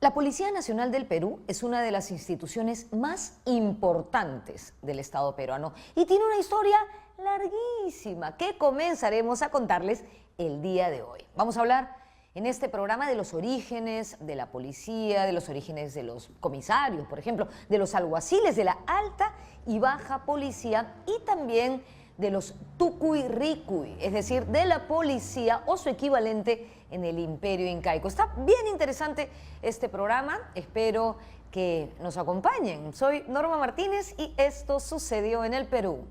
La Policía Nacional del Perú es una de las instituciones más importantes del Estado peruano y tiene una historia larguísima que comenzaremos a contarles el día de hoy. Vamos a hablar en este programa de los orígenes de la policía, de los orígenes de los comisarios, por ejemplo, de los alguaciles, de la alta y baja policía y también de los tucuy-ricuy, es decir, de la policía o su equivalente en el Imperio Incaico. Está bien interesante este programa, espero que nos acompañen. Soy Norma Martínez y esto sucedió en el Perú.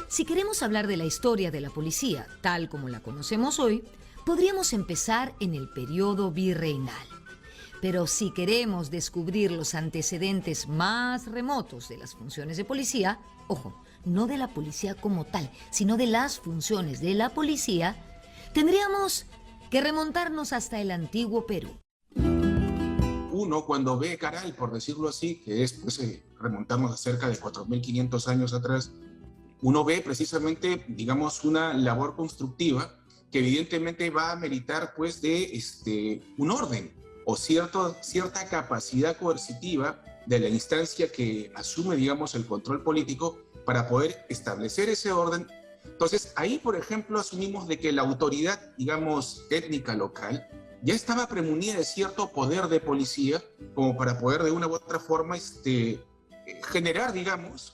Si queremos hablar de la historia de la policía, tal como la conocemos hoy, podríamos empezar en el periodo virreinal. Pero si queremos descubrir los antecedentes más remotos de las funciones de policía, ojo, no de la policía como tal, sino de las funciones de la policía, tendríamos que remontarnos hasta el antiguo Perú. Uno, cuando ve Caral, por decirlo así, que es, pues, remontamos a cerca de 4.500 años atrás, uno ve precisamente, digamos, una labor constructiva que evidentemente va a meritar, pues, de un orden o cierta capacidad coercitiva de la instancia que asume, digamos, el control político para poder establecer ese orden. Entonces, ahí, por ejemplo, asumimos de que la autoridad, digamos, étnica local ya estaba premunida de cierto poder de policía como para poder de una u otra forma generar, digamos,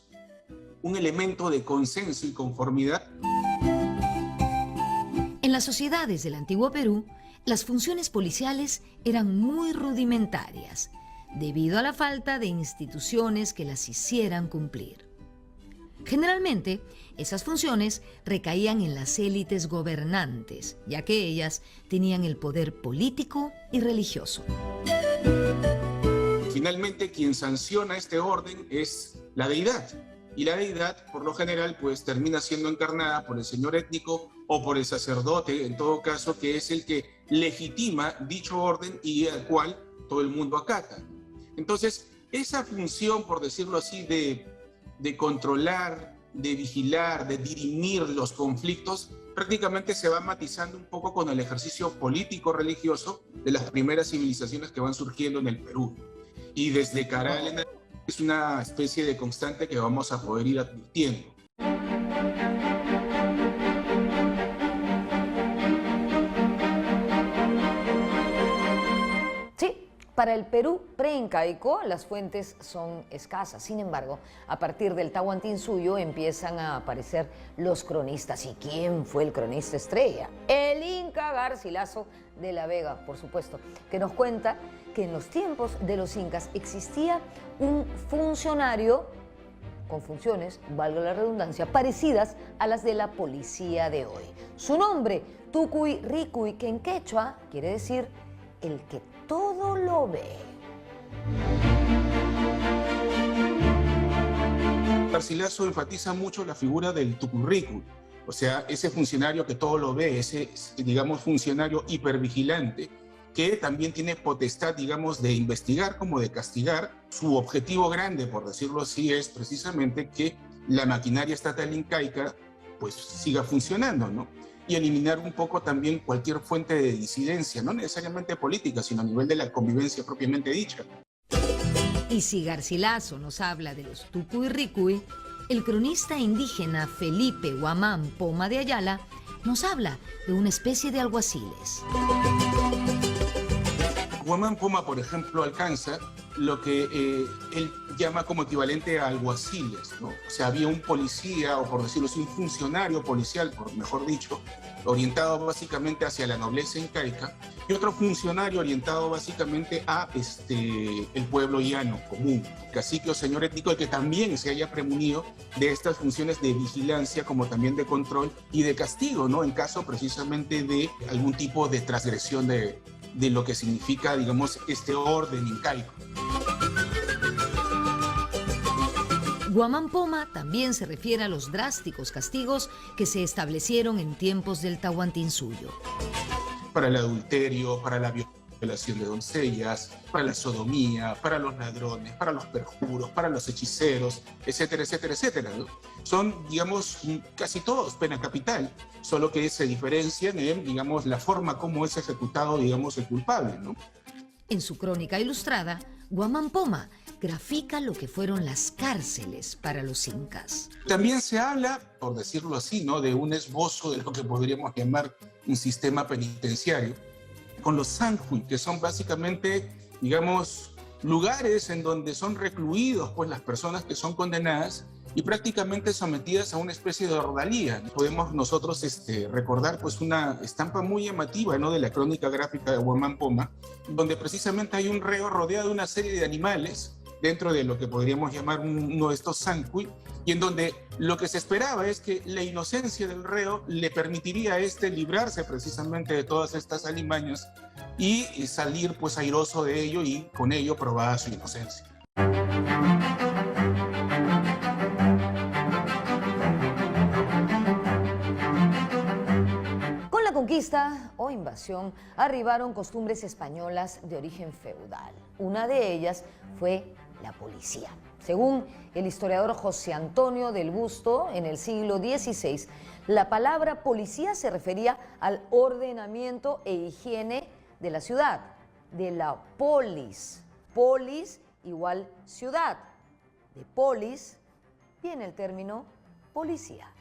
un elemento de consenso y conformidad. En las sociedades del antiguo Perú, las funciones policiales eran muy rudimentarias, debido a la falta de instituciones que las hicieran cumplir. Generalmente, esas funciones recaían en las élites gobernantes, ya que ellas tenían el poder político y religioso. Finalmente, quien sanciona este orden es la deidad. Y la deidad, por lo general, pues termina siendo encarnada por el señor étnico o por el sacerdote, en todo caso, que es el que legitima dicho orden y al cual todo el mundo acata. Entonces, esa función, por decirlo así, de controlar, de vigilar, de dirimir los conflictos, prácticamente se va matizando un poco con el ejercicio político-religioso de las primeras civilizaciones que van surgiendo en el Perú. Y desde Caral en es una especie de constante que vamos a poder ir advirtiendo. Sí, para el Perú preincaico las fuentes son escasas. Sin embargo, a partir del Tahuantinsuyo empiezan a aparecer los cronistas. ¿Y quién fue el cronista estrella? El Inca Garcilaso de la Vega, por supuesto, que nos cuenta que en los tiempos de los incas existía un funcionario con funciones, valga la redundancia, parecidas a las de la policía de hoy. Su nombre, tucuy-ricuy, que en quechua quiere decir el que todo lo ve. Garcilaso enfatiza mucho la figura del tucuy-ricuy, o sea, ese funcionario que todo lo ve, ese, digamos, funcionario hipervigilante, que también tiene potestad, digamos, de investigar como de castigar. Su objetivo grande, por decirlo así, es precisamente que la maquinaria estatal incaica pues siga funcionando, ¿no? Y eliminar un poco también cualquier fuente de disidencia, no necesariamente política, sino a nivel de la convivencia propiamente dicha. Y si Garcilaso nos habla de los Tucuy Ricuy, el cronista indígena Felipe Guamán Poma de Ayala nos habla de una especie de alguaciles. Guamán Poma, por ejemplo, alcanza lo que él llama como equivalente a alguaciles, ¿no? O sea, había un policía, o por decirlo así, un funcionario policial, por mejor dicho, orientado básicamente hacia la nobleza incaica, y otro funcionario orientado básicamente a el pueblo llano común, cacique o señor étnico, el que también se haya premunido de estas funciones de vigilancia como también de control y de castigo, ¿no? En caso precisamente de algún tipo de transgresión de lo que significa, digamos, este orden incaico. Guamán Poma también se refiere a los drásticos castigos que se establecieron en tiempos del Tahuantinsuyo. Para el adulterio, para la violación de doncellas, para la sodomía, para los ladrones, para los perjuros, para los hechiceros, etcétera, etcétera, etcétera, ¿no? Son, digamos, casi todos pena capital, solo que se diferencian en, digamos, la forma como es ejecutado, digamos, el culpable, ¿no? En su crónica ilustrada, Guamán Poma grafica lo que fueron las cárceles para los incas. También se habla, por decirlo así, ¿no?, de un esbozo de lo que podríamos llamar un sistema penitenciario, con los sanjuy, que son básicamente, digamos, lugares en donde son recluidos pues, las personas que son condenadas y prácticamente sometidas a una especie de ordalía. Podemos nosotros recordar pues, una estampa muy llamativa, ¿no?, de la crónica gráfica de Guamán Poma, donde precisamente hay un reo rodeado de una serie de animales dentro de lo que podríamos llamar uno de estos sanjuy, y en donde lo que se esperaba es que la inocencia del reo le permitiría a librarse precisamente de todas estas alimañas y salir pues airoso de ello y con ello probada su inocencia. Con la conquista o invasión arribaron costumbres españolas de origen feudal. Una de ellas fue la policía. Según el historiador José Antonio del Busto, en el siglo XVI, la palabra policía se refería al ordenamiento e higiene de la ciudad, de la polis. Polis igual ciudad. De polis viene el término policía.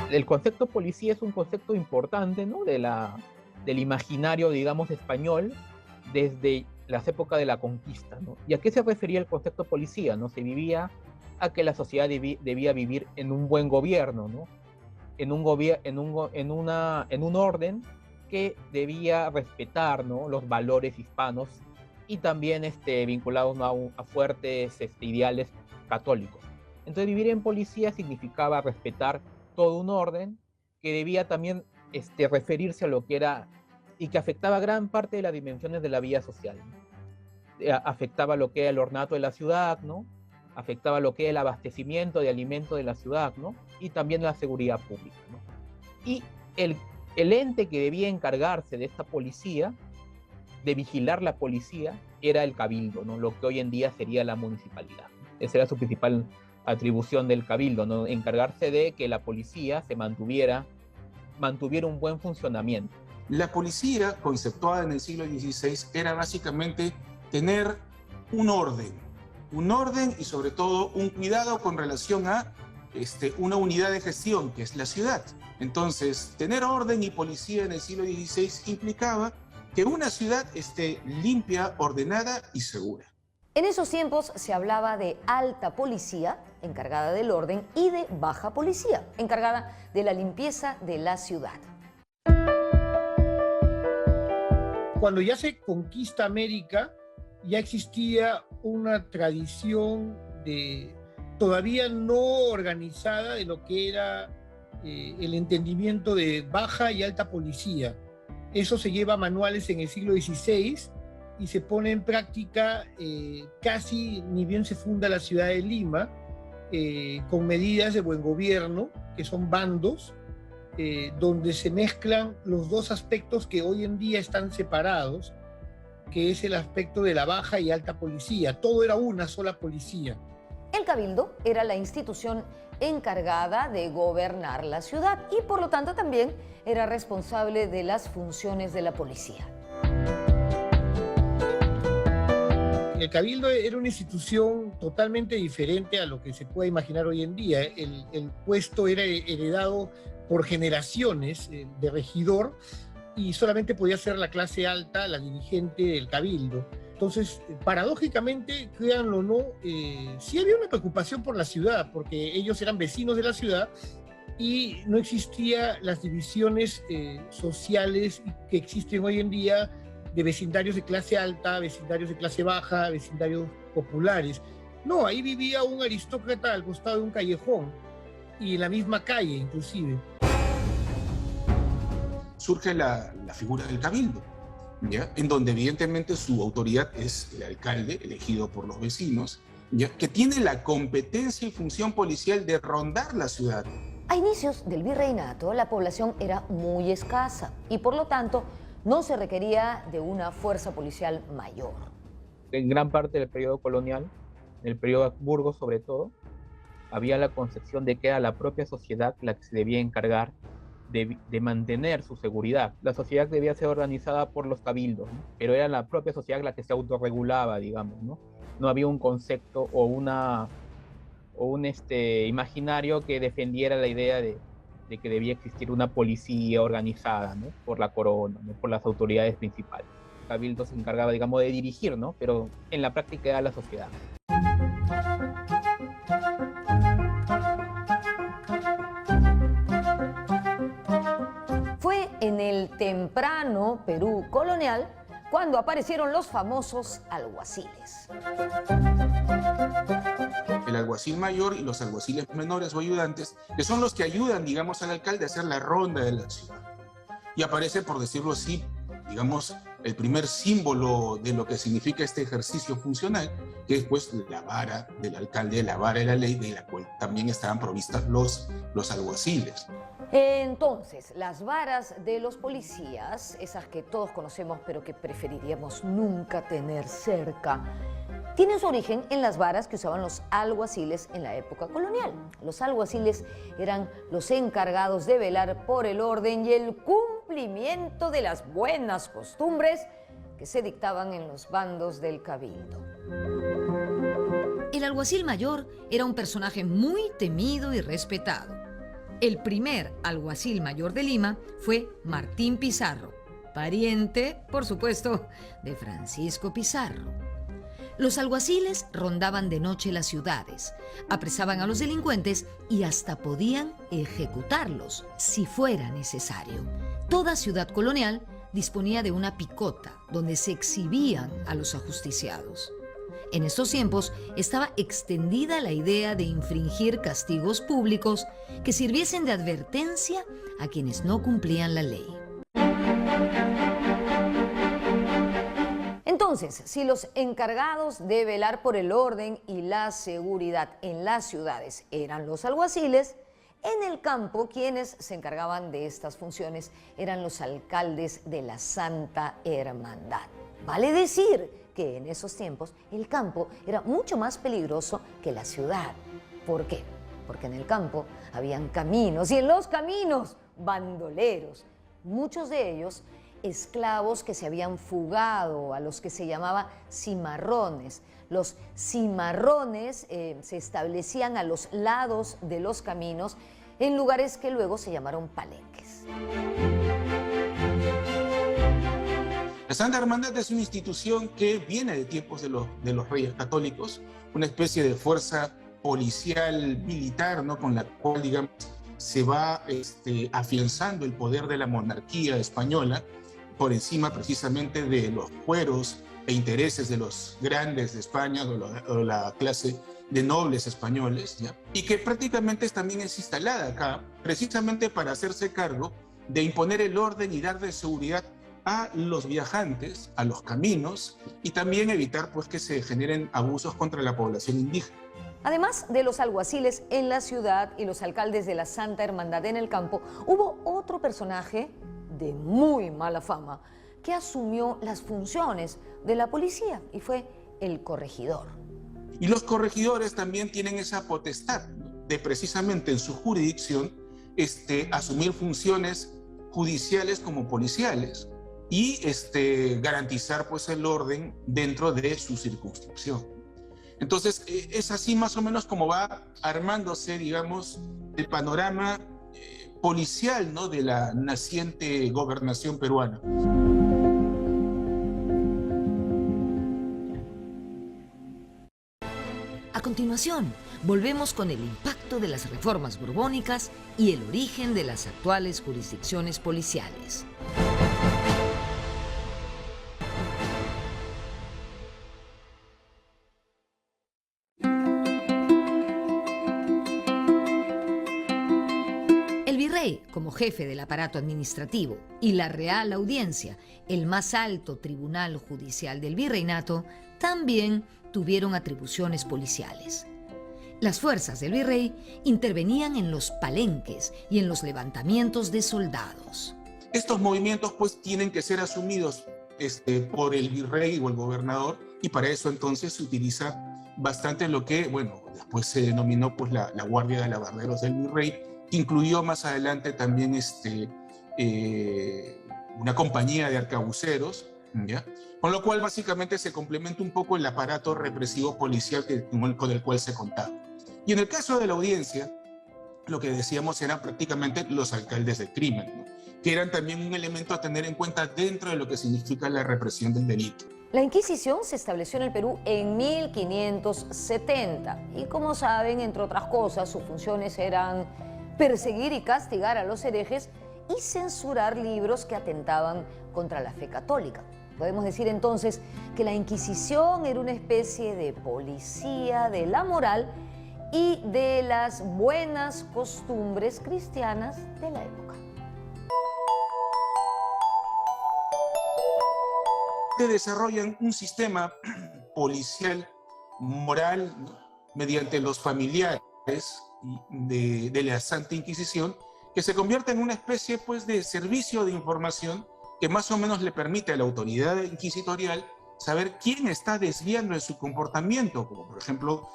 El concepto policía es un concepto importante, ¿no?, del imaginario, digamos, español desde las épocas de la conquista, ¿no? ¿Y a qué se refería el concepto policía, ¿no? Se vivía a que la sociedad debía vivir en un buen gobierno, ¿no? En un orden que debía respetar, ¿no?, los valores hispanos y también vinculados, ¿no?, a fuertes ideales católicos. Entonces vivir en policía significaba respetar todo un orden que debía también referirse a lo que era y que afectaba gran parte de las dimensiones de la vida social, ¿no? Afectaba lo que era el ornato de la ciudad, ¿no? Afectaba lo que era el abastecimiento de alimentos de la ciudad, ¿no? Y también la seguridad pública, ¿no? Y el ente que debía encargarse de esta policía, de vigilar la policía, era el cabildo, ¿no?, lo que hoy en día sería la municipalidad. Esa era su principal atribución del cabildo, ¿no?, encargarse de que la policía se mantuviera un buen funcionamiento. La policía, conceptuada en el siglo XVI, era básicamente tener un orden y sobre todo un cuidado con relación a una unidad de gestión, que es la ciudad. Entonces, tener orden y policía en el siglo XVI implicaba que una ciudad esté limpia, ordenada y segura. En esos tiempos se hablaba de alta policía, encargada del orden, y de baja policía, encargada de la limpieza de la ciudad. Cuando ya se conquista América, ya existía una tradición todavía no organizada de lo que era el entendimiento de baja y alta policía. Eso se lleva a manuales en el siglo XVI y se pone en práctica casi ni bien se funda la ciudad de Lima, con medidas de buen gobierno, que son bandos, donde se mezclan los dos aspectos que hoy en día están separados, que es el aspecto de la baja y alta policía. Todo era una sola policía. El cabildo era la institución encargada de gobernar la ciudad y por lo tanto también era responsable de las funciones de la policía. el Cabildo era una institución totalmente diferente a lo que se puede imaginar hoy en día. El puesto era heredado por generaciones de regidor y solamente podía ser la clase alta, la dirigente del Cabildo. Entonces, paradójicamente, créanlo o no, sí había una preocupación por la ciudad, porque ellos eran vecinos de la ciudad y no existían las divisiones sociales que existen hoy en día de vecindarios de clase alta, vecindarios de clase baja, vecindarios populares. No, ahí vivía un aristócrata al costado de un callejón y en la misma calle inclusive. Surge la figura del cabildo, ¿ya? En donde evidentemente su autoridad es el alcalde elegido por los vecinos, ¿ya? Que tiene la competencia y función policial de rondar la ciudad. A inicios del virreinato, la población era muy escasa y por lo tanto no se requería de una fuerza policial mayor. En gran parte del periodo colonial, en el periodo Habsburgo sobre todo, había la concepción de que era la propia sociedad la que se debía encargar de mantener su seguridad. La sociedad debía ser organizada por los cabildos, ¿no? Pero era la propia sociedad la que se autorregulaba, digamos, ¿no? No había un concepto o un imaginario que defendiera la idea de que debía existir una policía organizada, ¿no? Por la corona, ¿no? Por las autoridades principales. El cabildo se encargaba, digamos, de dirigir, ¿no? Pero en la práctica era la sociedad. Fue en el temprano Perú colonial cuando aparecieron los famosos alguaciles. El alguacil mayor y los alguaciles menores o ayudantes, que son los que ayudan, digamos, al alcalde a hacer la ronda de la ciudad. Y aparece, por decirlo así, digamos, el primer símbolo de lo que significa este ejercicio funcional, que es pues la vara del alcalde, la vara de la ley, de la cual también estaban provistas los alguaciles. Entonces, las varas de los policías, esas que todos conocemos pero que preferiríamos nunca tener cerca, tienen su origen en las varas que usaban los alguaciles en la época colonial. Los alguaciles eran los encargados de velar por el orden y el cumplimiento de las buenas costumbres que se dictaban en los bandos del cabildo. El alguacil mayor era un personaje muy temido y respetado. El primer alguacil mayor de Lima fue Martín Pizarro, pariente, por supuesto, de Francisco Pizarro. Los alguaciles rondaban de noche las ciudades, apresaban a los delincuentes y hasta podían ejecutarlos si fuera necesario. Toda ciudad colonial disponía de una picota donde se exhibían a los ajusticiados. En estos tiempos estaba extendida la idea de infringir castigos públicos que sirviesen de advertencia a quienes no cumplían la ley. Entonces, si los encargados de velar por el orden y la seguridad en las ciudades eran los alguaciles, en el campo quienes se encargaban de estas funciones eran los alcaldes de la Santa Hermandad. Vale decir que en esos tiempos el campo era mucho más peligroso que la ciudad. ¿Por qué? Porque en el campo habían caminos y en los caminos bandoleros, muchos de ellos esclavos que se habían fugado, a los que se llamaba cimarrones. Los cimarrones se establecían a los lados de los caminos en lugares que luego se llamaron palenques. La Santa Hermandad es una institución que viene de tiempos de los reyes católicos, una especie de fuerza policial militar, ¿no? Con la cual, digamos, se va afianzando el poder de la monarquía española por encima precisamente de los fueros e intereses de los grandes de España o la clase de nobles españoles, ¿ya? Y que prácticamente también es instalada acá precisamente para hacerse cargo de imponer el orden y dar de seguridad a los viajantes, a los caminos, y también evitar pues que se generen abusos contra la población indígena. Además de los alguaciles en la ciudad y los alcaldes de la Santa Hermandad en el campo, hubo otro personaje de muy mala fama que asumió las funciones de la policía y fue el corregidor. Y los corregidores también tienen esa potestad, ¿no? De precisamente en su jurisdicción asumir funciones judiciales como policiales. y garantizar pues el orden dentro de su circunscripción. Entonces, es así más o menos como va armándose, digamos, el panorama policial, ¿no?, de la naciente gobernación peruana. A continuación, volvemos con el impacto de las reformas borbónicas y el origen de las actuales jurisdicciones policiales. El virrey, como jefe del aparato administrativo, y la Real Audiencia, el más alto tribunal judicial del virreinato, también tuvieron atribuciones policiales. Las fuerzas del virrey intervenían en los palenques y en los levantamientos de soldados. Estos movimientos pues tienen que ser asumidos por el virrey o el gobernador, y para eso entonces se utiliza bastante lo que, bueno, después se denominó pues la Guardia de Alabarderos del Virrey, que incluyó más adelante también una compañía de arcabuceros, ¿ya? Con lo cual básicamente se complementa un poco el aparato represivo policial con el cual se contaba. Y en el caso de la audiencia, lo que decíamos eran prácticamente los alcaldes del crimen, ¿no?, que eran también un elemento a tener en cuenta dentro de lo que significa la represión del delito. La Inquisición se estableció en el Perú en 1570 y, como saben, entre otras cosas, sus funciones eran perseguir y castigar a los herejes y censurar libros que atentaban contra la fe católica. Podemos decir entonces que la Inquisición era una especie de policía de la moral y de las buenas costumbres cristianas de la época. Desarrollan un sistema policial moral, ¿no?, mediante los familiares de la Santa Inquisición, que se convierte en una especie pues de servicio de información que más o menos le permite a la autoridad inquisitorial saber quién está desviando en su comportamiento, como por ejemplo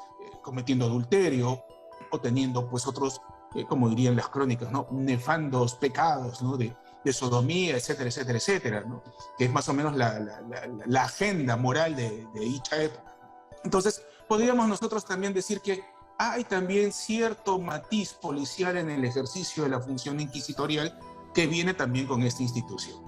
cometiendo adulterio o teniendo pues otros, como dirían las crónicas, ¿no?, nefandos pecados, ¿no?, de sodomía, etcétera, etcétera, etcétera, ¿no?, que es más o menos la agenda moral de dicha época. Entonces, podríamos nosotros también decir que hay también cierto matiz policial en el ejercicio de la función inquisitorial que viene también con esta institución.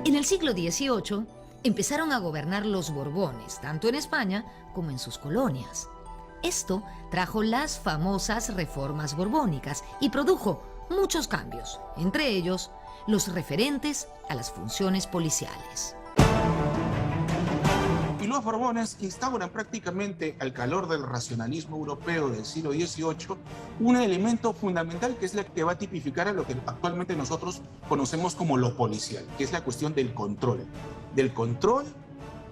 En el siglo XVIII empezaron a gobernar los Borbones, tanto en España como en sus colonias. Esto trajo las famosas reformas borbónicas y produjo muchos cambios, entre ellos los referentes a las funciones policiales. Y los Borbones instauran prácticamente, al calor del racionalismo europeo del siglo XVIII, un elemento fundamental que es la que va a tipificar a lo que actualmente nosotros conocemos como lo policial, que es la cuestión del control. Del control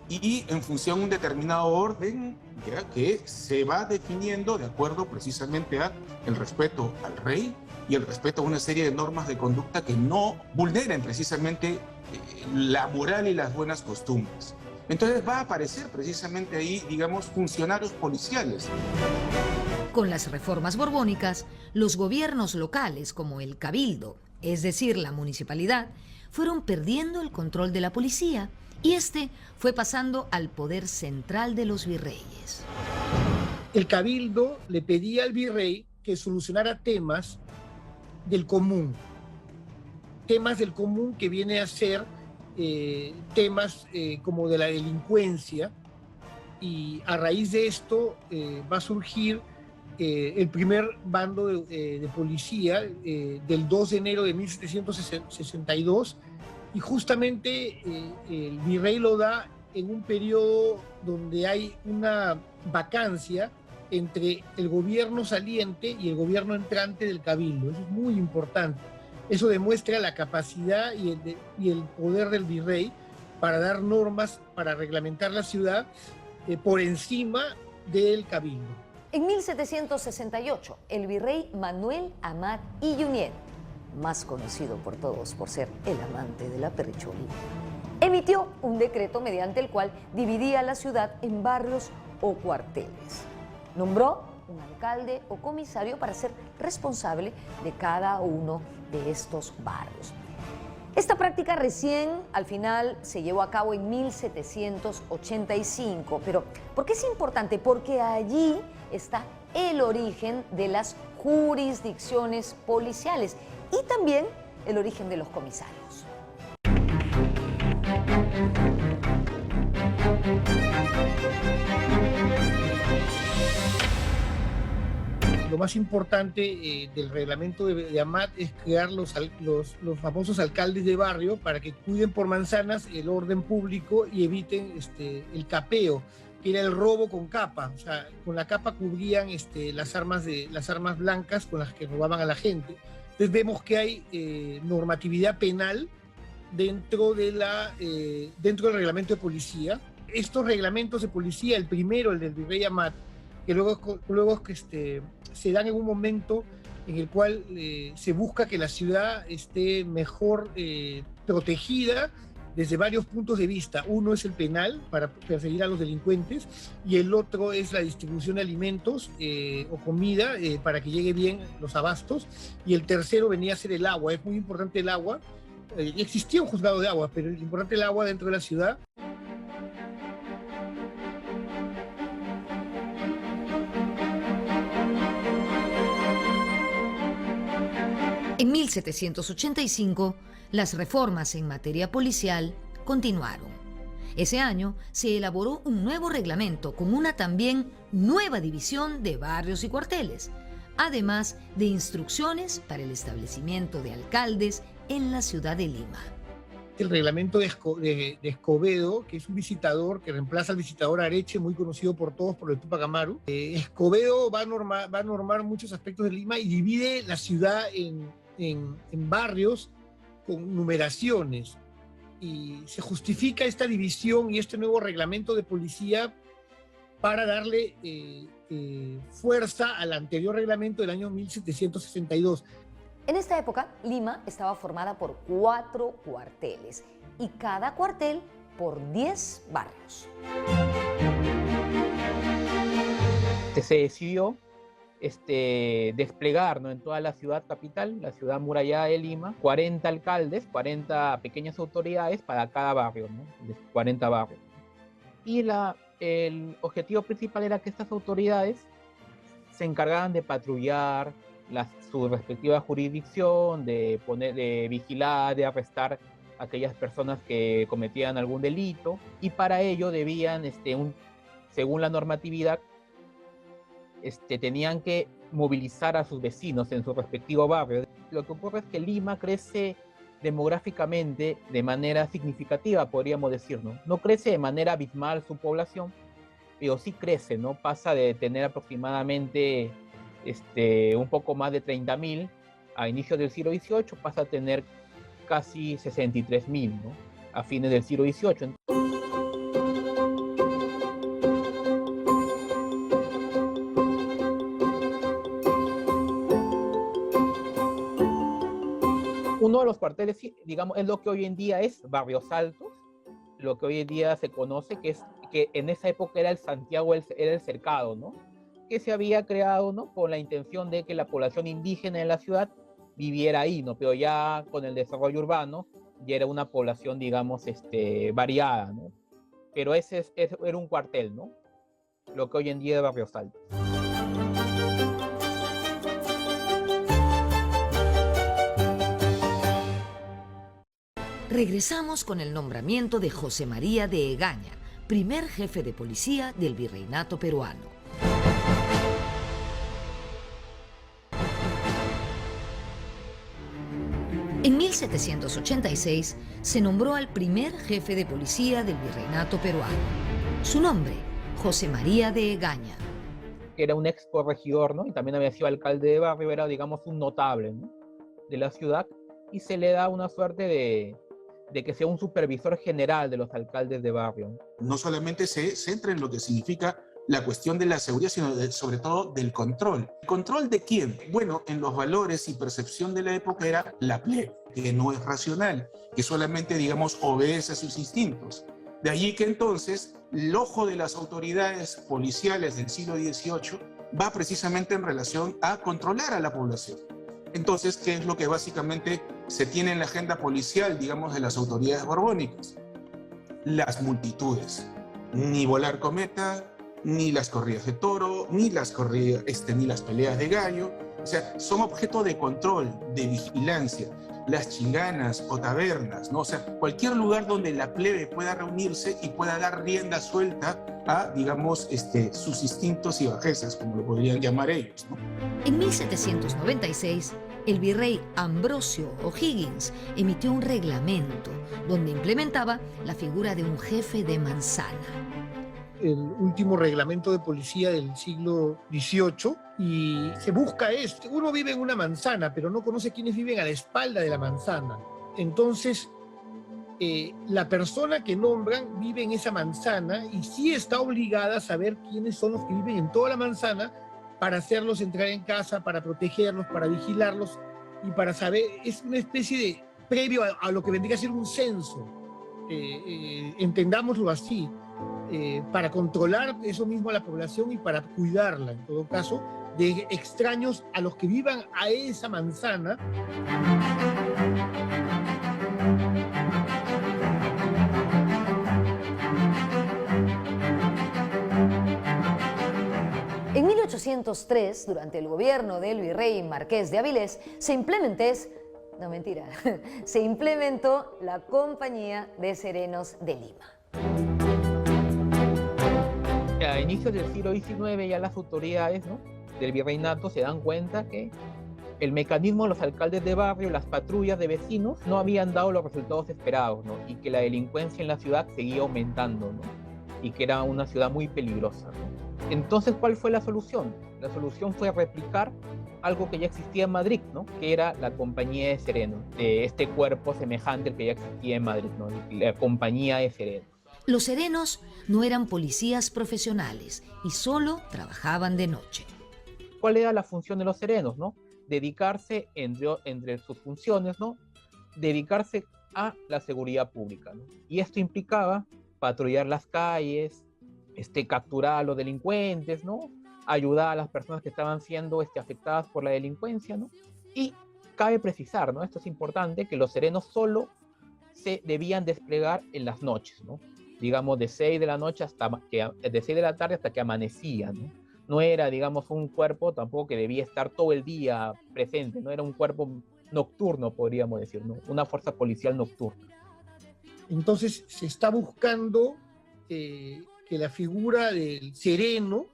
y en función de un determinado orden, ya, que se va definiendo de acuerdo precisamente a el respeto al rey y el respeto a una serie de normas de conducta que no vulneren precisamente la moral y las buenas costumbres. Entonces va a aparecer precisamente ahí, digamos, funcionarios policiales. Con las reformas borbónicas, los gobiernos locales como el cabildo, es decir, la municipalidad, fueron perdiendo el control de la policía y este fue pasando al poder central de los virreyes. El cabildo le pedía al virrey que solucionara temas del común que viene a ser temas como de la delincuencia, y a raíz de esto va a surgir el primer bando de policía del 2 de enero de 1762, y justamente el virrey lo da en un periodo donde hay una vacancia entre el gobierno saliente y el gobierno entrante del cabildo. Eso es muy importante. Eso demuestra la capacidad y el poder del virrey para dar normas, para reglamentar la ciudad por encima del cabildo. En 1768, el virrey Manuel Amat y Junyent, más conocido por todos por ser el amante de la perricholi, emitió un decreto mediante el cual dividía la ciudad en barrios o cuarteles. Nombró un alcalde o comisario para ser responsable de cada uno de estos barrios. Esta práctica recién al final se llevó a cabo en 1785, pero ¿por qué es importante? Porque allí está el origen de las jurisdicciones policiales y también el origen de los comisarios. Lo más importante del reglamento de Amat es crear los famosos alcaldes de barrio para que cuiden por manzanas el orden público y eviten el capeo, que era el robo con capa. O sea, con la capa cubrían las armas blancas con las que robaban a la gente. Entonces vemos que hay normatividad penal dentro del reglamento de policía. Estos reglamentos de policía, el primero, el del virrey Amat, que luego se dan en un momento en el cual se busca que la ciudad esté mejor protegida desde varios puntos de vista. Uno es el penal, para perseguir a los delincuentes, y el otro es la distribución de alimentos o comida para que llegue bien los abastos, y el tercero venía a ser el agua. Es muy importante el agua. Existía un juzgado de agua, pero es importante el agua dentro de la ciudad. En 1785, las reformas en materia policial continuaron. Ese año se elaboró un nuevo reglamento con una también nueva división de barrios y cuarteles, además de instrucciones para el establecimiento de alcaldes en la ciudad de Lima. El reglamento de Escobedo, que es un visitador que reemplaza al visitador Areche, muy conocido por todos por el Túpac Amaru. Escobedo va a normar muchos aspectos de Lima y divide la ciudad en barrios con numeraciones, y se justifica esta división y este nuevo reglamento de policía para darle fuerza al anterior reglamento del año 1762. En esta época, Lima estaba formada por 4 cuarteles y cada cuartel por 10 barrios. Se decidió desplegar, ¿no?, en toda la ciudad capital, la ciudad amurallada de Lima, 40 alcaldes, 40 pequeñas autoridades para cada barrio, ¿no? 40 barrios. Y el objetivo principal era que estas autoridades se encargaban de patrullar su respectiva jurisdicción, de vigilar, de arrestar a aquellas personas que cometían algún delito, y para ello debían, según la normatividad, tenían que movilizar a sus vecinos en su respectivo barrio. Lo que ocurre es que Lima crece demográficamente de manera significativa, podríamos decir, ¿no? No crece de manera abismal su población, pero sí crece, ¿no? Pasa de tener aproximadamente un poco más de 30.000 a inicios del siglo XVIII, pasa a tener casi 63.000, ¿no?, a fines del siglo XVIII. Uno de los cuarteles, digamos, es lo que hoy en día es Barrios Altos, lo que hoy en día se conoce, que en esa época era el Santiago, era el cercado, ¿no?, que se había creado, ¿no?, con la intención de que la población indígena de la ciudad viviera ahí, ¿no?, pero ya con el desarrollo urbano ya era una población, digamos, variada, ¿no?, pero ese era un cuartel, ¿no?, lo que hoy en día es Barrios Altos. Regresamos con el nombramiento de José María de Egaña, primer jefe de policía del virreinato peruano. En 1786 se nombró al primer jefe de policía del virreinato peruano. Su nombre, José María de Egaña. Era un ex corregidor, ¿no?, y también había sido alcalde de barrio, era, digamos, un notable, ¿no?, de la ciudad, y se le da una suerte de que sea un supervisor general de los alcaldes de barrio. No solamente se centra en lo que significa la cuestión de la seguridad, sino sobre todo del control. ¿Control de quién? Bueno, en los valores y percepción de la época era la plebe, que no es racional, que solamente, digamos, obedece a sus instintos. De allí que entonces el ojo de las autoridades policiales del siglo XVIII va precisamente en relación a controlar a la población. Entonces, ¿qué es lo que básicamente se tiene en la agenda policial, digamos, de las autoridades borbónicas? Las multitudes. Ni volar cometa, ni las corridas de toro, ni las peleas de gallo. O sea, son objeto de control, de vigilancia. Las chinganas o tabernas, ¿no? O sea, cualquier lugar donde la plebe pueda reunirse y pueda dar rienda suelta a, digamos, sus instintos y bajezas, como lo podrían llamar ellos, ¿no? En 1796, el virrey Ambrosio O'Higgins emitió un reglamento donde implementaba la figura de un jefe de manzana. El último reglamento de policía del siglo XVIII, y se busca esto. Uno vive en una manzana, pero no conoce quiénes viven a la espalda de la manzana. Entonces, la persona que nombran vive en esa manzana y sí está obligada a saber quiénes son los que viven en toda la manzana para hacerlos entrar en casa, para protegerlos, para vigilarlos y para saber. Es una especie de previo a lo que vendría a ser un censo. Entendámoslo así. Para controlar eso mismo a la población y para cuidarla, en todo caso, de extraños a los que vivan a esa manzana. En 1803, durante el gobierno del virrey Marqués de Avilés, se implementó la Compañía de Serenos de Lima. A inicios del siglo XIX ya las autoridades, ¿no?, del virreinato se dan cuenta que el mecanismo de los alcaldes de barrio, las patrullas de vecinos, no habían dado los resultados esperados, ¿no?, y que la delincuencia en la ciudad seguía aumentando, ¿no?, y que era una ciudad muy peligrosa, ¿no? Entonces, ¿cuál fue la solución? La solución fue replicar algo que ya existía en Madrid, ¿no?, que era la Compañía de Serenos, de este cuerpo semejante al que ya existía en Madrid, ¿no?, la Compañía de Serenos. Los serenos no eran policías profesionales y solo trabajaban de noche. ¿Cuál era la función de los serenos, no? Dedicarse, entre sus funciones, ¿no?, dedicarse a la seguridad pública, ¿no? Y esto implicaba patrullar las calles, capturar a los delincuentes, ¿no?, ayudar a las personas que estaban siendo afectadas por la delincuencia, ¿no? Y cabe precisar, ¿no?, esto es importante, que los serenos solo se debían desplegar en las noches, ¿no? Digamos, de 6 de la noche de 6 de la tarde hasta que amanecía, ¿no? No era, digamos, un cuerpo tampoco que debía estar todo el día presente, no era un cuerpo nocturno, podríamos decir, ¿no?, una fuerza policial nocturna. Entonces se está buscando que la figura del sereno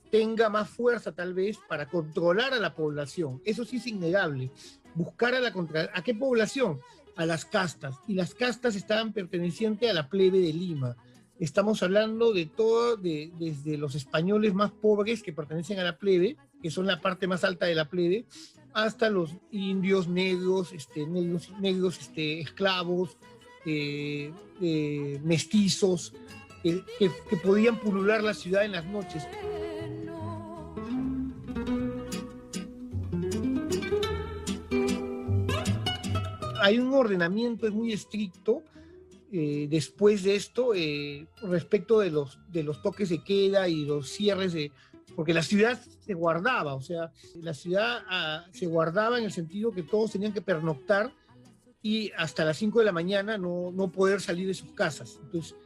tenga más fuerza tal vez para controlar a la población. Eso sí es innegable. Buscar ¿a qué población? A las castas, y las castas estaban pertenecientes a la plebe de Lima. Estamos hablando de todo, desde los españoles más pobres que pertenecen a la plebe, que son la parte más alta de la plebe, hasta los indios, negros, esclavos, mestizos, que podían pulular la ciudad en las noches. Hay un ordenamiento muy estricto después de esto respecto de los toques de queda y los cierres porque la ciudad se guardaba, o sea, la ciudad se guardaba en el sentido que todos tenían que pernoctar y hasta las 5 de la mañana no poder salir de sus casas. Entonces,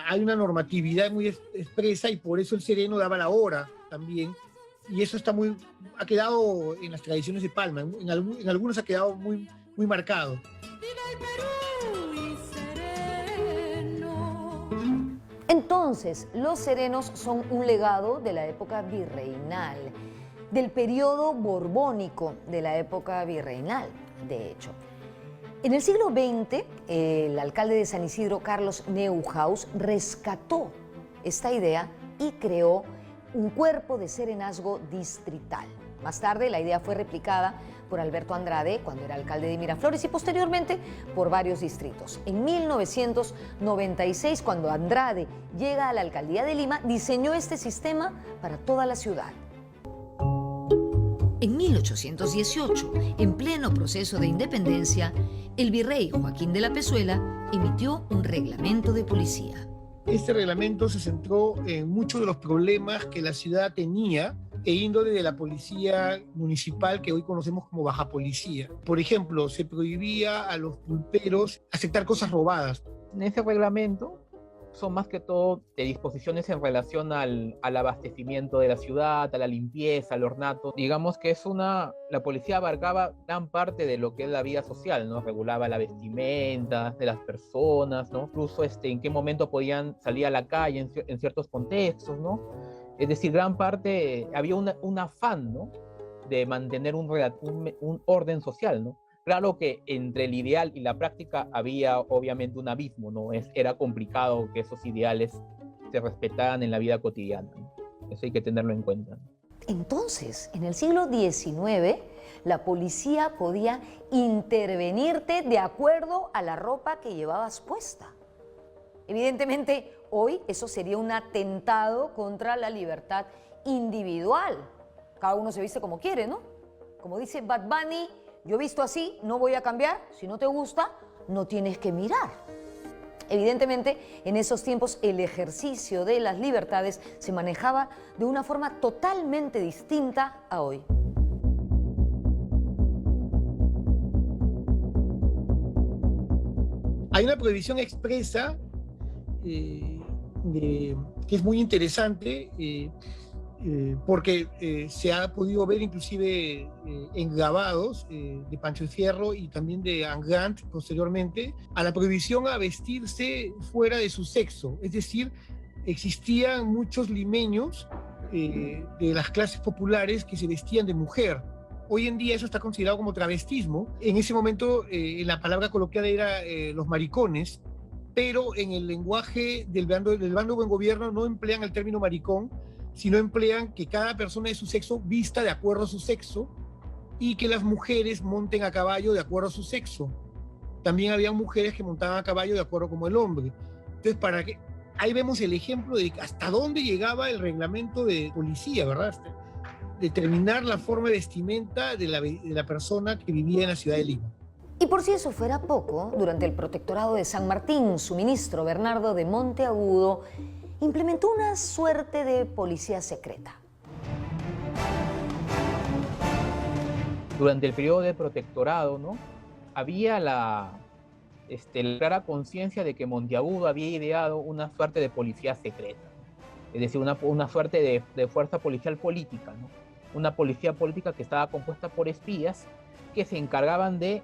hay una normatividad muy expresa y por eso el sereno daba la hora también, y eso ha quedado en las tradiciones de Palma, en algunos ha quedado muy marcado. Entonces, los serenos son un legado de la época virreinal, del periodo borbónico de la época virreinal, de hecho. En el siglo XX, el alcalde de San Isidro, Carlos Neuhaus, rescató esta idea y creó un cuerpo de serenazgo distrital. Más tarde, la idea fue replicada por Alberto Andrade cuando era alcalde de Miraflores y posteriormente por varios distritos. En 1996, cuando Andrade llega a la alcaldía de Lima, diseñó este sistema para toda la ciudad. En 1818, en pleno proceso de independencia, el virrey Joaquín de la Pezuela emitió un reglamento de policía. Este reglamento se centró en muchos de los problemas que la ciudad tenía e índole de la policía municipal que hoy conocemos como baja policía. Por ejemplo, se prohibía a los pulperos aceptar cosas robadas. En ese reglamento son más que todo de disposiciones en relación al abastecimiento de la ciudad, a la limpieza, al ornato. Digamos que la policía abarcaba gran parte de lo que es la vida social, ¿no? Regulaba la vestimenta de las personas, ¿no? Incluso en qué momento podían salir a la calle en ciertos contextos, ¿no? Es decir, gran parte, había un afán, ¿no? De mantener un orden social, ¿no? Claro que entre el ideal y la práctica había obviamente un abismo, ¿no? Era complicado que esos ideales se respetaran en la vida cotidiana, ¿no? Eso hay que tenerlo en cuenta. Entonces, en el siglo XIX, la policía podía intervenirte de acuerdo a la ropa que llevabas puesta. Evidentemente, hoy eso sería un atentado contra la libertad individual. Cada uno se viste como quiere, ¿no? Como dice Bad Bunny, yo visto así, no voy a cambiar. Si no te gusta, no tienes que mirar. Evidentemente, en esos tiempos el ejercicio de las libertades se manejaba de una forma totalmente distinta a hoy. Hay una prohibición expresa que es muy interesante porque se ha podido ver inclusive en grabados de Pancho Fierro y también de Angant posteriormente, a la prohibición a vestirse fuera de su sexo. Es decir, existían muchos limeños de las clases populares que se vestían de mujer. Hoy en día eso está considerado como travestismo. En ese momento la palabra coloquial era los maricones, pero en el lenguaje del bando buen gobierno no emplean el término maricón, sino emplean que cada persona de su sexo vista de acuerdo a su sexo y que las mujeres monten a caballo de acuerdo a su sexo. También había mujeres que montaban a caballo de acuerdo como el hombre. Entonces, ahí vemos el ejemplo de hasta dónde llegaba el reglamento de policía, ¿verdad? Determinar la forma de vestimenta de la persona que vivía en la ciudad de Lima. Y por si eso fuera poco, durante el protectorado de San Martín, su ministro Bernardo de Monteagudo implementó una suerte de policía secreta. Durante el periodo de protectorado, ¿no? Había la clara conciencia de que Monteagudo había ideado una suerte de policía secreta, es decir, una suerte de fuerza policial política, ¿no? Una policía política que estaba compuesta por espías que se encargaban de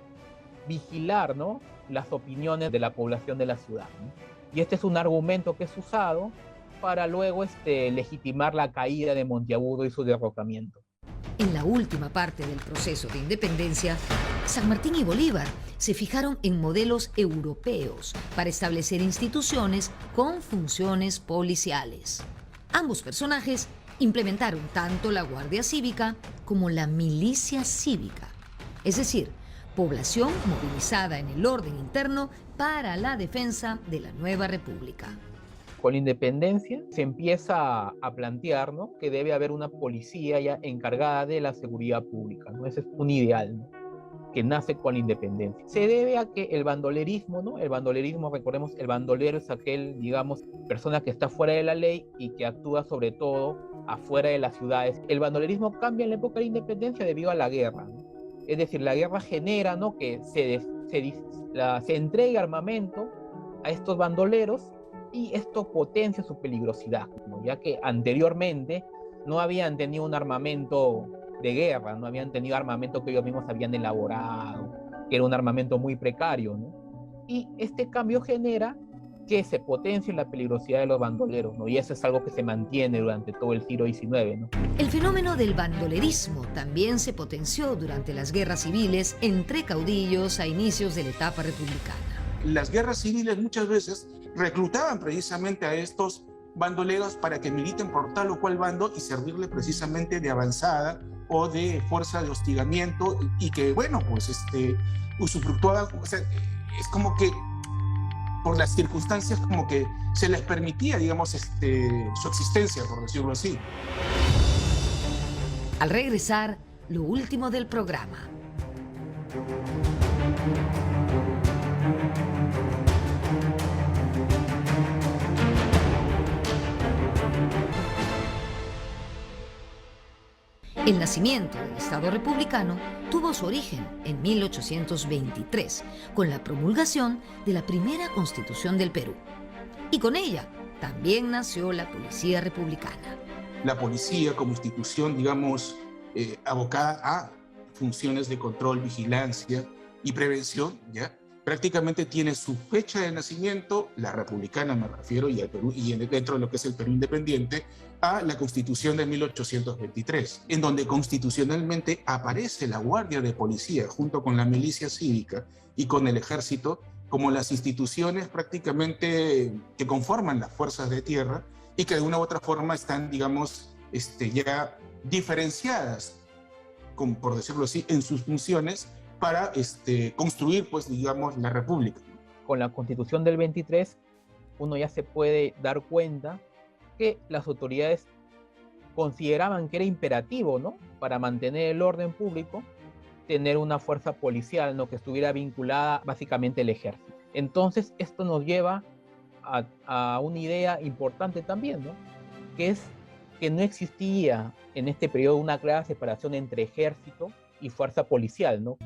vigilar, ¿no? Las opiniones de la población de la ciudad, ¿no? Y este es un argumento que es usado para luego legitimar la caída de Monteagudo y su derrocamiento. En la última parte del proceso de independencia, San Martín y Bolívar se fijaron en modelos europeos para establecer instituciones con funciones policiales. Ambos personajes implementaron tanto la Guardia Cívica como la Milicia Cívica, es decir, población movilizada en el orden interno para la defensa de la nueva república. Con la independencia se empieza a plantear, ¿no? Que debe haber una policía ya encargada de la seguridad pública, ¿no? Ese es un ideal, ¿no? Que nace con la independencia. Se debe a que el bandolerismo, ¿no? El bandolerismo, recordemos, el bandolero es aquel, digamos, persona que está fuera de la ley y que actúa sobre todo afuera de las ciudades. El bandolerismo cambia en la época de la independencia debido a la guerra, ¿no? Es decir, la guerra genera, ¿no? Que se entregue armamento a estos bandoleros y esto potencia su peligrosidad, ¿no? Ya que anteriormente no habían tenido un armamento de guerra, no habían tenido armamento que ellos mismos habían elaborado, que era un armamento muy precario, ¿no? Y este cambio genera que se potencie la peligrosidad de los bandoleros, ¿no? Y eso es algo que se mantiene durante todo el siglo XIX, ¿no? El fenómeno del bandolerismo también se potenció durante las guerras civiles entre caudillos a inicios de la etapa republicana. Las guerras civiles muchas veces reclutaban precisamente a estos bandoleros para que militen por tal o cual bando y servirle precisamente de avanzada o de fuerza de hostigamiento y que, bueno, pues usufructuaba, o sea, es como que por las circunstancias como que se les permitía, digamos, su existencia, por decirlo así. Al regresar, lo último del programa. El nacimiento del Estado republicano tuvo su origen en 1823, con la promulgación de la primera Constitución del Perú. Y con ella también nació la Policía Republicana. La policía como institución, digamos, abocada a funciones de control, vigilancia y prevención, ¿ya? Prácticamente tiene su fecha de nacimiento, la republicana me refiero, y, el Perú, y dentro de lo que es el Perú independiente, a la Constitución de 1823, en donde constitucionalmente aparece la Guardia de Policía junto con la milicia cívica y con el ejército como las instituciones prácticamente que conforman las fuerzas de tierra y que de una u otra forma están, digamos, ya diferenciadas, por decirlo así, en sus funciones para construir, pues, digamos, la República. Con la Constitución del 23, uno ya se puede dar cuenta que las autoridades consideraban que era imperativo, ¿no?, para mantener el orden público, tener una fuerza policial, ¿no?, que estuviera vinculada básicamente al ejército. Entonces, esto nos lleva a una idea importante también, ¿no?, que es que no existía en este periodo una clara separación entre ejército y fuerza policial, ¿no?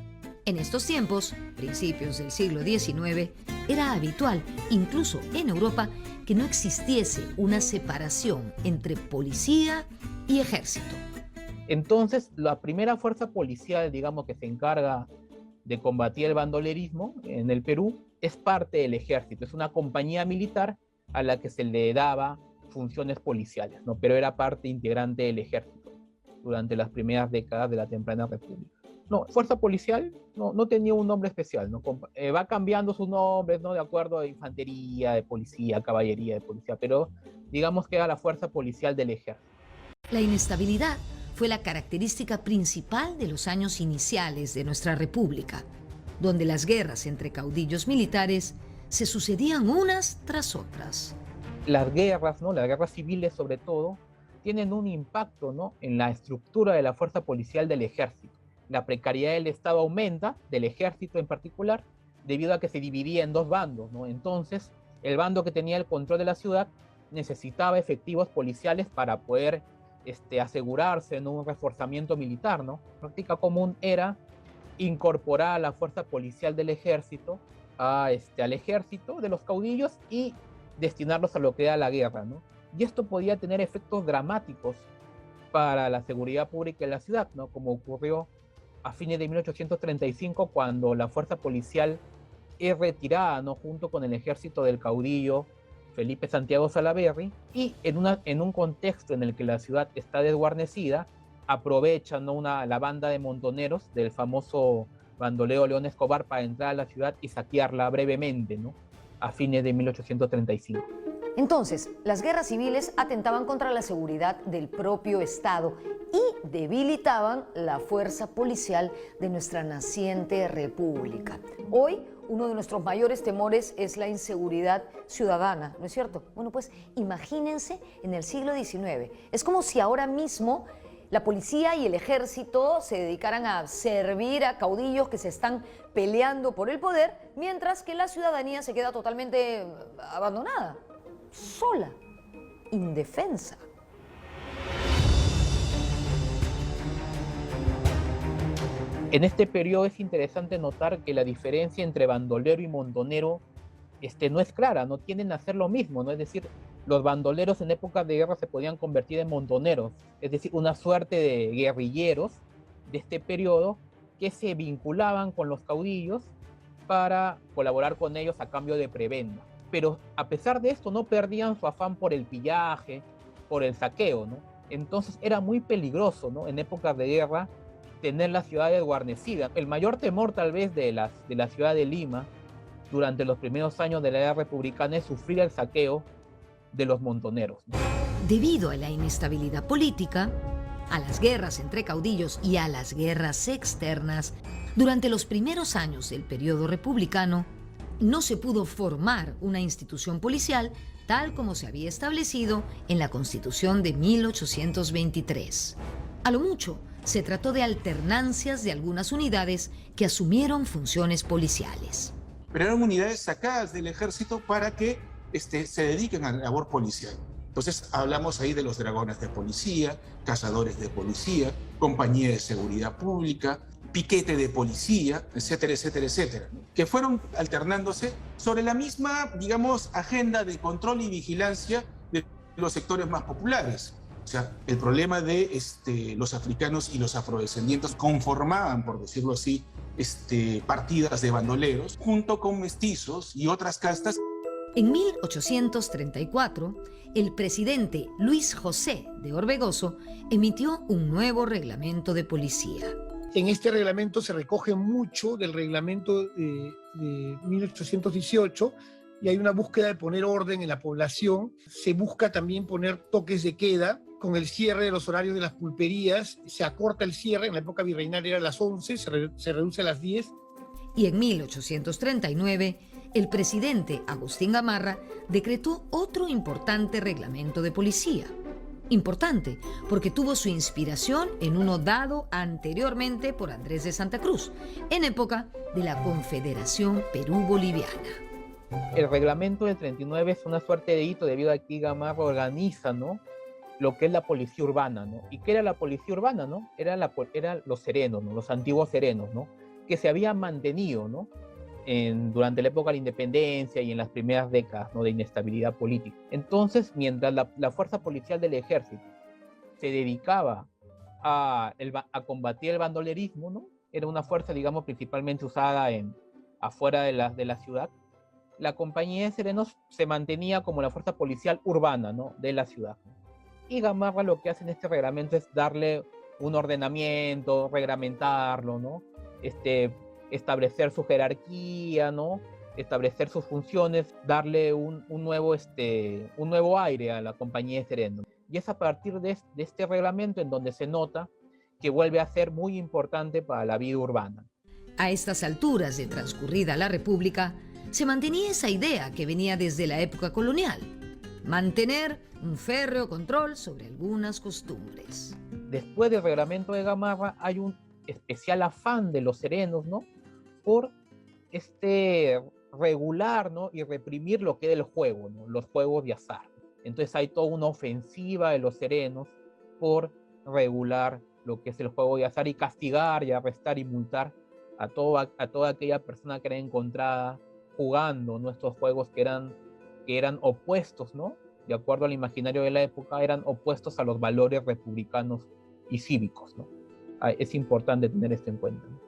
En estos tiempos, principios del siglo XIX, era habitual, incluso en Europa, que no existiese una separación entre policía y ejército. Entonces, la primera fuerza policial, digamos, que se encarga de combatir el bandolerismo en el Perú, es parte del ejército. Es una compañía militar a la que se le daba funciones policiales, ¿no? Pero era parte integrante del ejército durante las primeras décadas de la temprana república. No, fuerza policial no tenía un nombre especial, ¿no? Va cambiando sus nombres, ¿no?, de acuerdo a infantería, de policía, caballería de policía, pero digamos que era la fuerza policial del ejército. La inestabilidad fue la característica principal de los años iniciales de nuestra república, donde las guerras entre caudillos militares se sucedían unas tras otras. Las guerras, ¿no?, las guerras civiles sobre todo, tienen un impacto, ¿no?, en la estructura de la fuerza policial del ejército. La precariedad del Estado aumenta, del ejército en particular, debido a que se dividía en dos bandos, ¿no? Entonces, el bando que tenía el control de la ciudad necesitaba efectivos policiales para poder asegurarse en un reforzamiento militar, ¿no? Práctica común era incorporar a la fuerza policial del ejército al ejército de los caudillos y destinarlos a lo que era la guerra, ¿no? Y esto podía tener efectos dramáticos para la seguridad pública en la ciudad, ¿no?, como ocurrió a fines de 1835, cuando la fuerza policial es retirada, ¿no?, junto con el ejército del caudillo Felipe Santiago Salaverry, y en un contexto en el que la ciudad está desguarnecida, aprovechan, ¿no?, la banda de montoneros del famoso bandolero León Escobar para entrar a la ciudad y saquearla brevemente, ¿no?, a fines de 1835. Entonces, las guerras civiles atentaban contra la seguridad del propio Estado y debilitaban la fuerza policial de nuestra naciente república. Hoy, uno de nuestros mayores temores es la inseguridad ciudadana, ¿no es cierto? Bueno, pues imagínense en el siglo XIX. Es como si ahora mismo la policía y el ejército se dedicaran a servir a caudillos que se están peleando por el poder, mientras que la ciudadanía se queda totalmente abandonada, sola, indefensa. En este periodo es interesante notar que la diferencia entre bandolero y montonero no es clara, no tienden a hacer lo mismo, ¿no? Es decir, los bandoleros en épocas de guerra se podían convertir en montoneros, es decir, una suerte de guerrilleros de este periodo que se vinculaban con los caudillos para colaborar con ellos a cambio de prebenda. Pero a pesar de esto no perdían su afán por el pillaje, por el saqueo, ¿no? Entonces era muy peligroso, ¿no?, en épocas de guerra tener la ciudad desguarnecida. El mayor temor tal vez de la ciudad de Lima durante los primeros años de la era republicana es sufrir el saqueo de los montoneros. Debido a la inestabilidad política, a las guerras entre caudillos y a las guerras externas, durante los primeros años del periodo republicano, no se pudo formar una institución policial tal como se había establecido en la Constitución de 1823. A lo mucho, se trató de alternancias de algunas unidades que asumieron funciones policiales. Pero eran unidades sacadas del ejército para que se dediquen a la labor policial. Entonces hablamos ahí de los dragones de policía, cazadores de policía, compañía de seguridad pública, piquete de policía, etcétera, etcétera, etcétera, que fueron alternándose sobre la misma, digamos, agenda de control y vigilancia de los sectores más populares. O sea, el problema de los africanos y los afrodescendientes conformaban, por decirlo así, partidas de bandoleros, junto con mestizos y otras castas. En 1834, el presidente Luis José de Orbegoso emitió un nuevo reglamento de policía. En este reglamento se recoge mucho del reglamento de 1818 y hay una búsqueda de poner orden en la población. Se busca también poner toques de queda con el cierre de los horarios de las pulperías. Se acorta el cierre, en la época virreinal era a las 11, se reduce a las 10. Y en 1839, el presidente Agustín Gamarra decretó otro importante reglamento de policía. Importante, porque tuvo su inspiración en uno dado anteriormente por Andrés de Santa Cruz, en época de la Confederación Perú-Boliviana. El reglamento del 39 es una suerte de hito debido a que Gamarra organiza, ¿no?, lo que es la policía urbana, ¿no? ¿Y qué era la policía urbana, no? Eran los serenos, ¿no?, los antiguos serenos, ¿no?, que se habían mantenido, ¿no?, durante la época de la independencia y en las primeras décadas, ¿no?, de inestabilidad política. Entonces, mientras la fuerza policial del ejército se dedicaba a combatir el bandolerismo, ¿no?, era una fuerza, digamos, principalmente usada afuera de la ciudad, la compañía de serenos se mantenía como la fuerza policial urbana, ¿no?, de la ciudad. Y Gamarra lo que hace en este reglamento es darle un ordenamiento, reglamentarlo, ¿no?, establecer su jerarquía, ¿no?, establecer sus funciones, darle un nuevo aire a la compañía de serenos. Y es a partir de este reglamento en donde se nota que vuelve a ser muy importante para la vida urbana. A estas alturas de transcurrida la República, se mantenía esa idea que venía desde la época colonial: mantener un férreo control sobre algunas costumbres. Después del reglamento de Gamarra hay un especial afán de los serenos, ¿no?, por regular, ¿no?, y reprimir lo que es el juego, ¿no?, los juegos de azar. Entonces hay toda una ofensiva de los serenos por regular lo que es el juego de azar y castigar y arrestar y multar a toda aquella persona que era encontrada jugando nuestros juegos que eran opuestos, ¿no?, de acuerdo al imaginario de la época, eran opuestos a los valores republicanos y cívicos, ¿no? Es importante tener esto en cuenta, ¿no?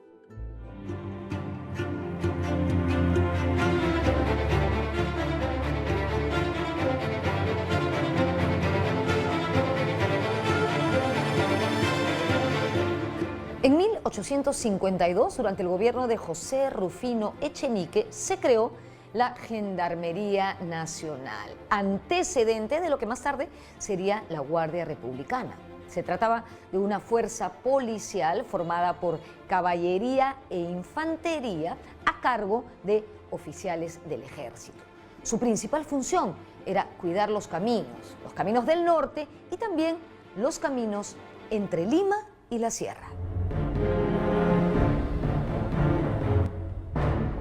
En 1852, durante el gobierno de José Rufino Echenique, se creó la Gendarmería Nacional, antecedente de lo que más tarde sería la Guardia Republicana. Se trataba de una fuerza policial formada por caballería e infantería a cargo de oficiales del ejército. Su principal función era cuidar los caminos del norte y también los caminos entre Lima y la sierra.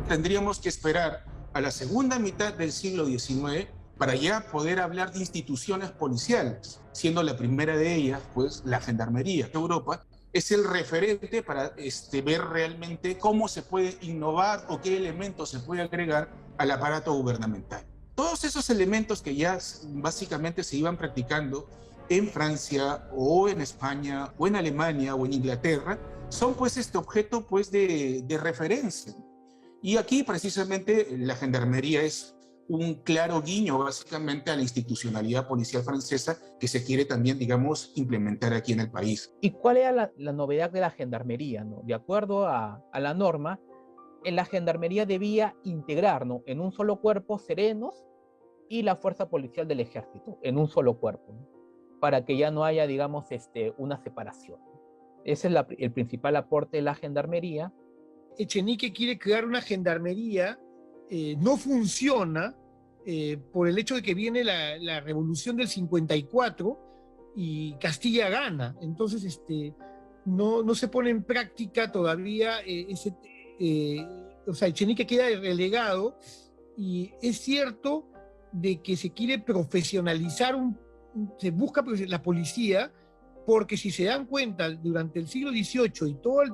Tendríamos que esperar a la segunda mitad del siglo XIX para ya poder hablar de instituciones policiales, siendo la primera de ellas, pues, la Gendarmería. Europa es el referente para ver realmente cómo se puede innovar o qué elementos se puede agregar al aparato gubernamental. Todos esos elementos que ya básicamente se iban practicando en Francia o en España o en Alemania o en Inglaterra son pues objeto pues de referencia. Y aquí precisamente la Gendarmería es un claro guiño básicamente a la institucionalidad policial francesa que se quiere también, digamos, implementar aquí en el país. ¿Y cuál era la novedad de la Gendarmería, ¿no? De acuerdo a la norma, en la Gendarmería debía integrar, ¿no?, en un solo cuerpo serenos y la fuerza policial del ejército, en un solo cuerpo, ¿no? para que ya no haya, digamos, una separación. Ese es el principal aporte de la gendarmería. Echenique quiere crear una gendarmería, no funciona por el hecho de que viene la revolución del 54 y Castilla gana. Entonces, no se pone en práctica todavía o sea, Echenique queda relegado, y es cierto de que se quiere profesionalizar, se busca la policía, porque si se dan cuenta, durante el siglo XVIII y toda la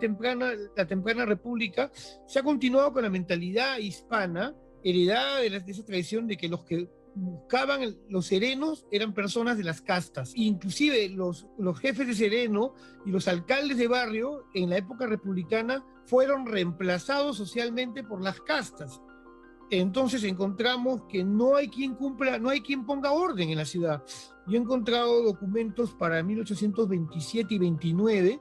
temprana república, se ha continuado con la mentalidad hispana, heredada de esa tradición de que los que buscaban los serenos eran personas de las castas. Inclusive los jefes de sereno y los alcaldes de barrio en la época republicana fueron reemplazados socialmente por las castas. Entonces encontramos que no hay quien ponga orden en la ciudad. Yo he encontrado documentos para 1827 y 29,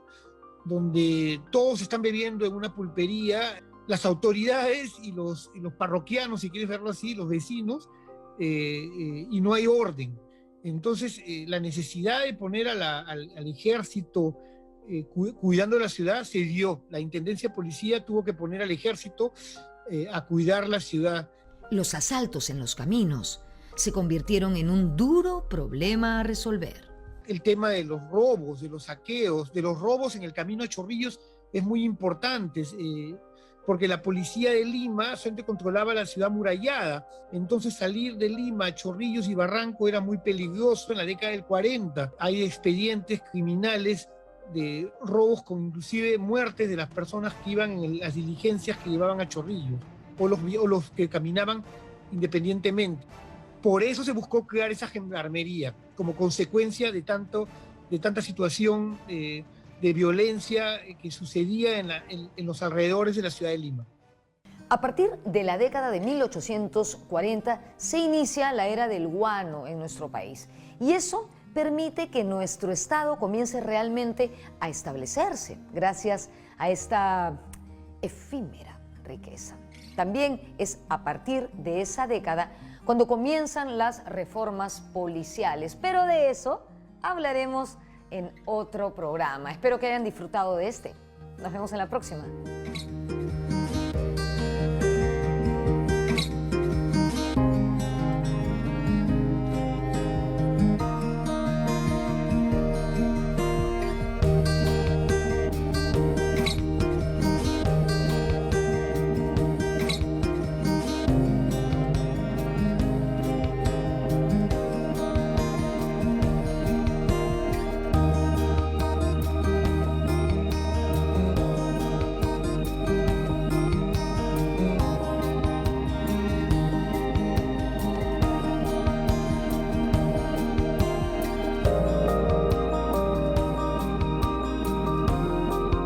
donde todos están bebiendo en una pulpería, las autoridades y los parroquianos, si quieres verlo así, los vecinos, y no hay orden. Entonces, la necesidad de poner al ejército cuidando la ciudad se dio. La intendencia de policía tuvo que poner al ejército a cuidar la ciudad. Los asaltos en los caminos se convirtieron en un duro problema a resolver. El tema de los robos, de los saqueos, de los robos en el camino a Chorrillos es muy importante, porque la policía de Lima solamente controlaba la ciudad murallada. Entonces salir de Lima a Chorrillos y Barranco era muy peligroso en la década del 40. Hay expedientes criminales de robos con inclusive muertes de las personas que iban en las diligencias que llevaban a Chorrillos, o los que caminaban independientemente. Por eso se buscó crear esa gendarmería, como consecuencia de tanta situación de violencia que sucedía en los alrededores de la ciudad de Lima. A partir de la década de 1840 se inicia la era del guano en nuestro país, y eso permite que nuestro estado comience realmente a establecerse gracias a esta efímera riqueza. También es a partir de esa década cuando comienzan las reformas policiales, pero de eso hablaremos en otro programa. Espero que hayan disfrutado de este. Nos vemos en la próxima.